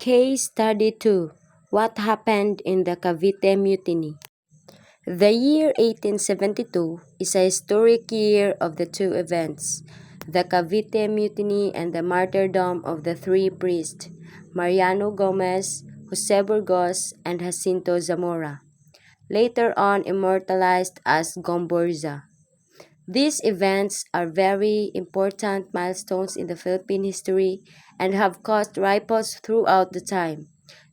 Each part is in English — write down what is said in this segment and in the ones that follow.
Case Study 2: What Happened in the Cavite Mutiny? The year 1872 is a historic year of the two events, the Cavite Mutiny and the martyrdom of the three priests, Mariano Gomez, Jose Burgos, and Jacinto Zamora, later on immortalized as Gomburza. These events are very important milestones in the Philippine history and have caused ripples throughout the time,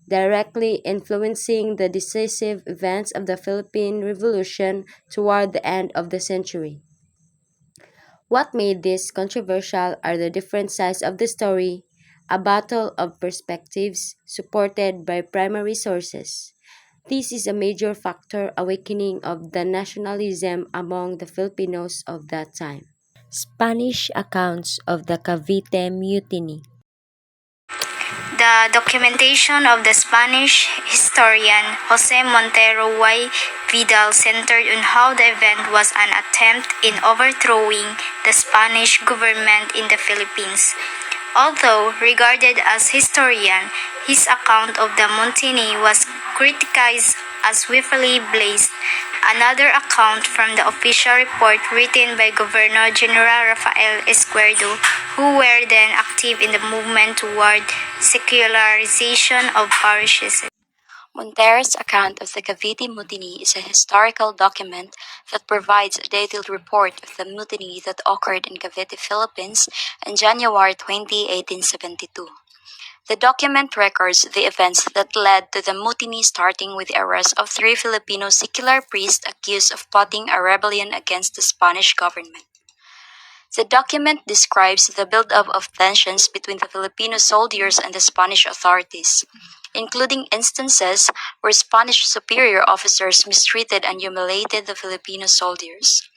directly influencing the decisive events of the Philippine Revolution toward the end of the century. What made this controversial are the different sides of the story, a battle of perspectives supported by primary sources. This is a major factor awakening of the nationalism among the Filipinos of that time. Spanish accounts of the Cavite Mutiny. The documentation of the Spanish historian Jose Montero y Vidal centered on how the event was an attempt in overthrowing the Spanish government in the Philippines. Although regarded as historian, his account of the Mutiny was criticized as willfully biased. Another account from the official report written by Governor General Rafael Esquerdo, who were then active in the movement toward secularization of parishes. Montero's account of the Cavite Mutiny is a historical document that provides a detailed report of the mutiny that occurred in Cavite, Philippines on January 20, 1872. The document records the events that led to the mutiny, starting with the arrest of three Filipino secular priests accused of plotting a rebellion against the Spanish government. The document describes the buildup of tensions between the Filipino soldiers and the Spanish authorities, including instances where Spanish superior officers mistreated and humiliated the Filipino soldiers.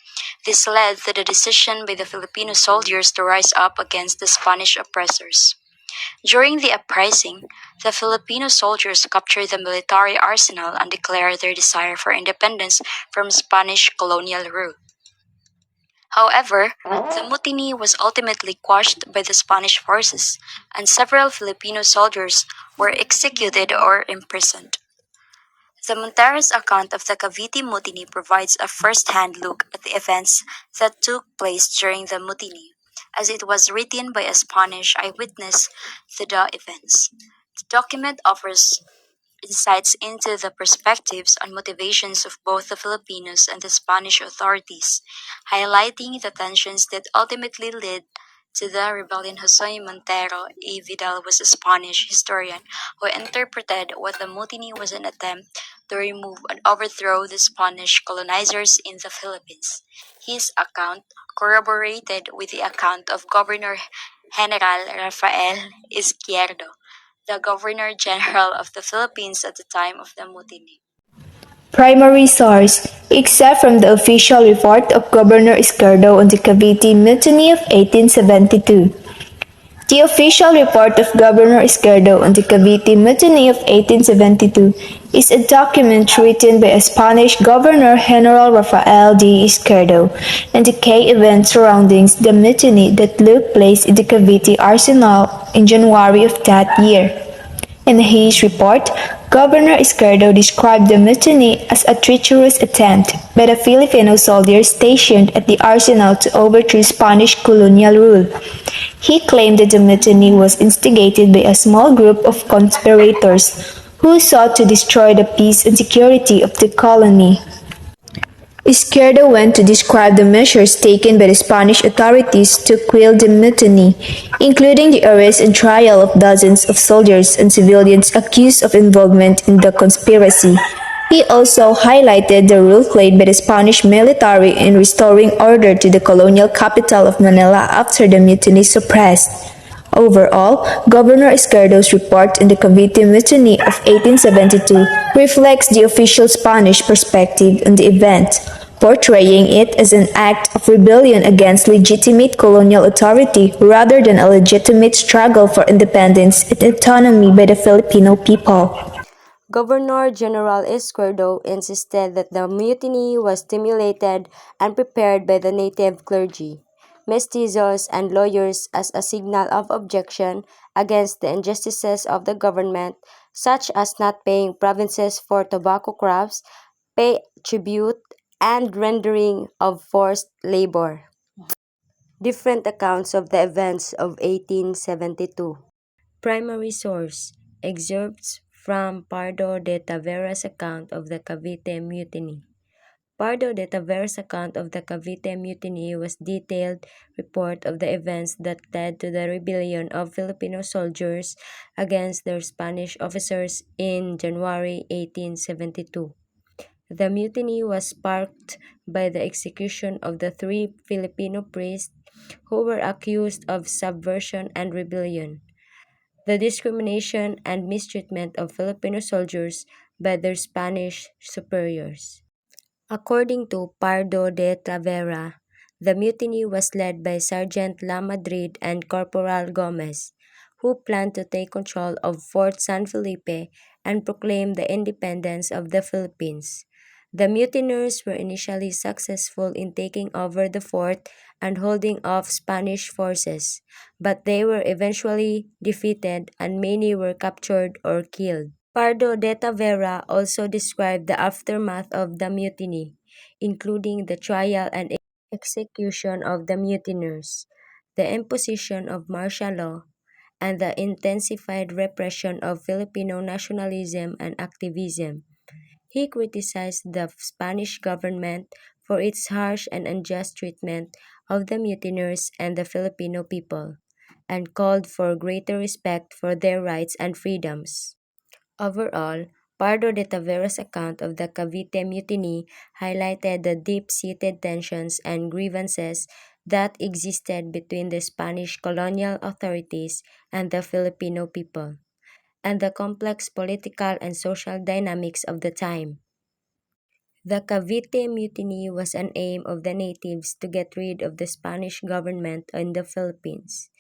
This led to the decision by the Filipino soldiers to rise up against the Spanish oppressors. During the uprising, the Filipino soldiers captured the military arsenal and declared their desire for independence from Spanish colonial rule. However, the mutiny was ultimately quashed by the Spanish forces, and several Filipino soldiers were executed or imprisoned. The Montero's account of the Cavite Mutiny provides a first-hand look at the events that took place during the mutiny, as it was written by a Spanish eyewitness to the events. The document offers insights into the perspectives and motivations of both the Filipinos and the Spanish authorities, highlighting the tensions that ultimately led to the rebellion. Jose Montero y Vidal was a Spanish historian who interpreted what the mutiny was an attempt to remove and overthrow the Spanish colonizers in the Philippines. His account corroborated with the account of Governor General Rafael Izquierdo, the Governor General of the Philippines at the time of the mutiny. Primary source, except from the official report of Governor Izquierdo on the Cavite Mutiny of 1872. The official report of Governor Izquierdo on the Cavite Mutiny of 1872 is a document written by a Spanish Governor General Rafael de Izquierdo and the key events surrounding the mutiny that took place in the Cavite Arsenal in January of that year. In his report, Governor Izquierdo described the mutiny as a treacherous attempt by the Filipino soldiers stationed at the arsenal to overthrow Spanish colonial rule. He claimed that the mutiny was instigated by a small group of conspirators who sought to destroy the peace and security of the colony. Izquierdo went to describe the measures taken by the Spanish authorities to quell the mutiny, including the arrest and trial of dozens of soldiers and civilians accused of involvement in the conspiracy. He also highlighted the role played by the Spanish military in restoring order to the colonial capital of Manila after the mutiny suppressed. Overall, Governor Izquierdo's report on the Cavite Mutiny of 1872 reflects the official Spanish perspective on the event, portraying it as an act of rebellion against legitimate colonial authority rather than a legitimate struggle for independence and autonomy by the Filipino people. Governor General Izquierdo insisted that the mutiny was stimulated and prepared by the native clergy. mestizos, and lawyers as a signal of objection against the injustices of the government, such as not paying provinces for tobacco crops, pay tribute, and rendering of forced labor. Different accounts of the events of 1872. Primary source: excerpts from Pardo de Tavera's account of the Cavite Mutiny. Pardo de Tavera's account of the Cavite Mutiny was detailed report of the events that led to the rebellion of Filipino soldiers against their Spanish officers in January 1872. The mutiny was sparked by the execution of the 3 Filipino priests who were accused of subversion and rebellion, the discrimination and mistreatment of Filipino soldiers by their Spanish superiors. According to Pardo de Tavera, the mutiny was led by Sergeant La Madrid and Corporal Gomez, who planned to take control of Fort San Felipe and proclaim the independence of the Philippines. The mutineers were initially successful in taking over the fort and holding off Spanish forces, but they were eventually defeated and many were captured or killed. Pardo de Tavera also described the aftermath of the mutiny, including the trial and execution of the mutineers, the imposition of martial law, and the intensified repression of Filipino nationalism and activism. He criticized the Spanish government for its harsh and unjust treatment of the mutineers and the Filipino people, and called for greater respect for their rights and freedoms. Overall, Pardo de Tavera's account of the Cavite Mutiny highlighted the deep-seated tensions and grievances that existed between the Spanish colonial authorities and the Filipino people, and the complex political and social dynamics of the time. The Cavite Mutiny was an aim of the natives to get rid of the Spanish government in the Philippines,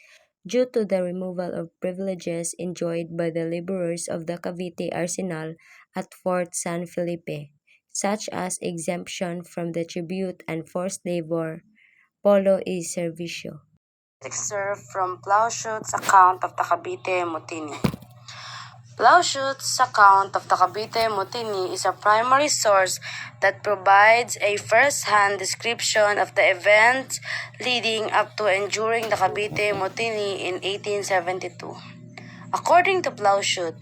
due to the removal of privileges enjoyed by the laborers of the Cavite arsenal at Fort San Felipe, such as exemption from the tribute and forced labor, polo y servicio. Excerpt from Plowshoot's account of the Cavite Mutiny. Plowshoot's account of the Cavite Mutiny is a primary source that provides a first-hand description of the events leading up to and during the Cavite Mutiny in 1872. According to Plowshoot,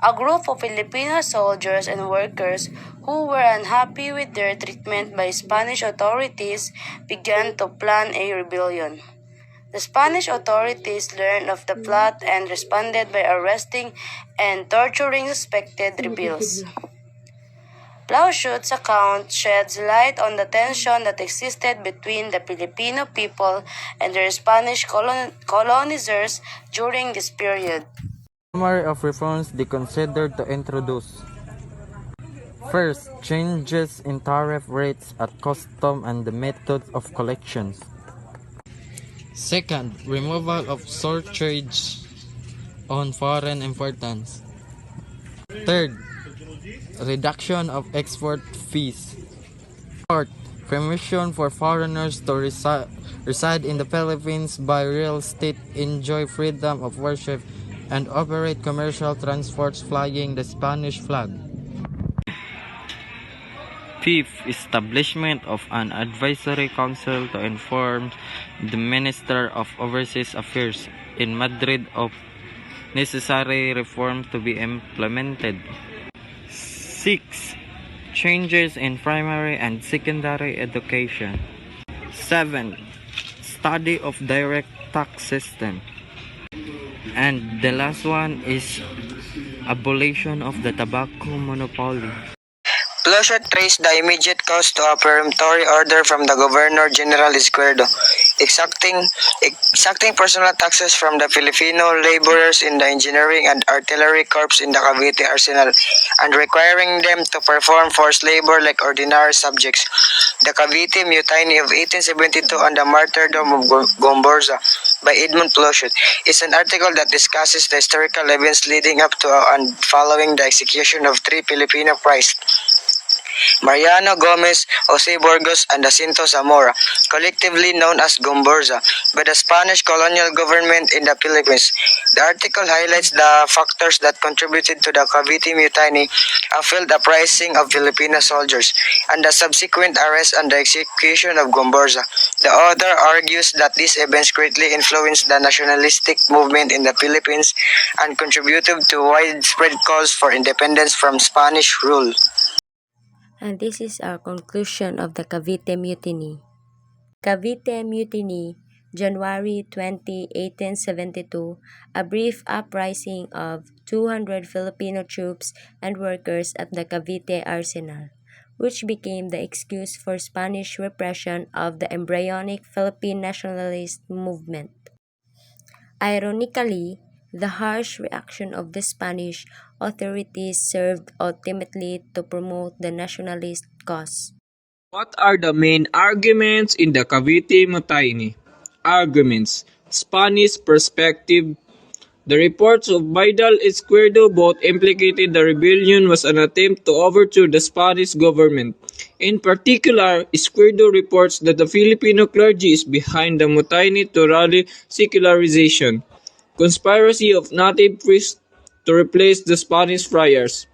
a group of Filipino soldiers and workers who were unhappy with their treatment by Spanish authorities began to plan a rebellion. The Spanish authorities learned of the plot and responded by arresting and torturing suspected rebels. Plowshoot's account sheds light on the tension that existed between the Filipino people and their Spanish colonizers during this period. Summary of reforms they considered to introduce. First, changes in tariff rates at custom and the methods of collections. Second, removal of surcharge on foreign importance. Third, reduction of export fees. Fourth, permission for foreigners to reside in the Philippines by real estate, enjoy freedom of worship, and operate commercial transports flying the Spanish flag. Fifth, establishment of an advisory council to inform the Minister of Overseas Affairs in Madrid of necessary reforms to be implemented. 6. Changes in primary and secondary education. 7. Study of direct tax system. And the last one is abolition of the tobacco monopoly. Plowshot traced the immediate cause to a peremptory order from the Governor General Izquierdo, exacting personal taxes from the Filipino laborers in the engineering and artillery corps in the Cavite arsenal, and requiring them to perform forced labor like ordinary subjects. The Cavite Mutiny of 1872 and the Martyrdom of Gomborza by Edmund Plowshot is an article that discusses the historical events leading up to and following the execution of 3 Filipino priests. Mariano Gomez, Jose Burgos, and Jacinto Zamora, collectively known as Gomburza, by the Spanish colonial government in the Philippines. The article highlights the factors that contributed to the Cavite Mutiny, a failed uprising of Filipino soldiers, and the subsequent arrest and the execution of Gomburza. The author argues that these events greatly influenced the nationalistic movement in the Philippines and contributed to widespread calls for independence from Spanish rule. And this is our conclusion of the Cavite Mutiny. Cavite Mutiny, January 20, 1872, a brief uprising of 200 Filipino troops and workers at the Cavite Arsenal, which became the excuse for Spanish repression of the embryonic Philippine nationalist movement. Ironically, the harsh reaction of the Spanish authorities served ultimately to promote the nationalist cause. What are the main arguments in the Cavite Mutiny? Arguments: Spanish perspective. The reports of Vidal Izquierdo both implicated the rebellion was an attempt to overthrow the Spanish government. In particular, Izquierdo reports that the Filipino clergy is behind the mutiny to rally secularization, conspiracy of native priests to replace the Spanish friars.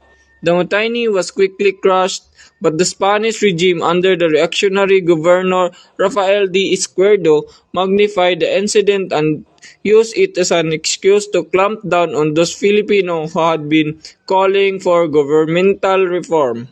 The mutiny was quickly crushed, but the Spanish regime under the reactionary governor Rafael D. Izquierdo magnified the incident and used it as an excuse to clamp down on those Filipinos who had been calling for governmental reform.